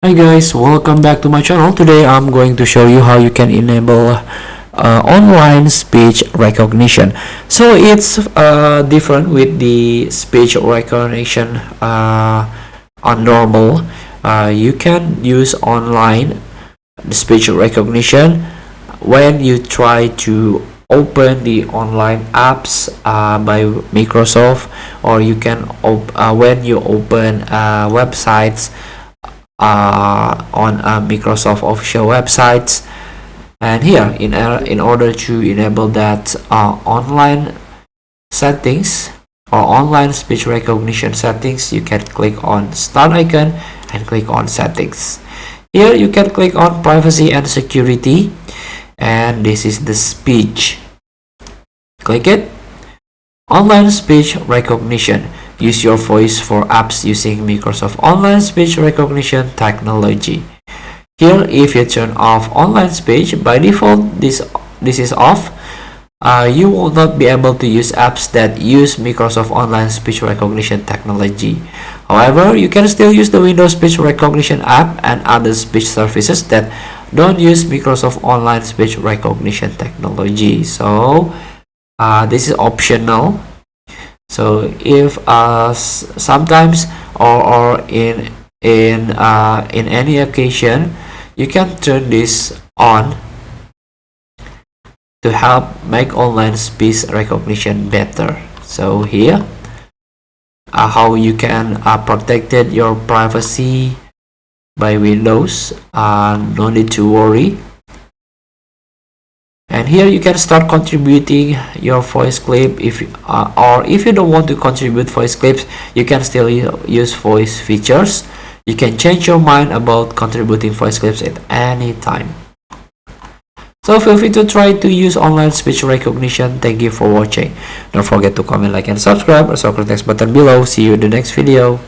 Hi guys, welcome back to my channel. Today I'm going to show you how you can enable online speech recognition. So it's different with the speech recognition on normal. You can use online speech recognition when you try to open the online apps by Microsoft, or you can when you open websites on Microsoft official websites. And here in order to enable that online settings or online speech recognition settings, you can click on start icon and click on settings. Here you can click on privacy and security, and this is the speech. Click it. Online speech recognition. Use your voice for apps using Microsoft Online Speech Recognition technology. Here, if you turn off online speech, by default this is off. You will not be able to use apps that use Microsoft Online Speech Recognition technology. However, you can still use the Windows Speech Recognition app and other speech services that don't use Microsoft Online Speech Recognition technology. So this is optional. So if sometimes or in any occasion, you can turn this on to help make online speech recognition better. So here how you can protect your privacy by Windows. No need to worry. And here you can start contributing your voice clip. If you don't want to contribute voice clips, you can still use voice features. You can change your mind about contributing voice clips at any time. So feel free to try to use online speech recognition. Thank you for watching. Don't forget to comment, like, and subscribe. Also click the next button below. See you in the next video.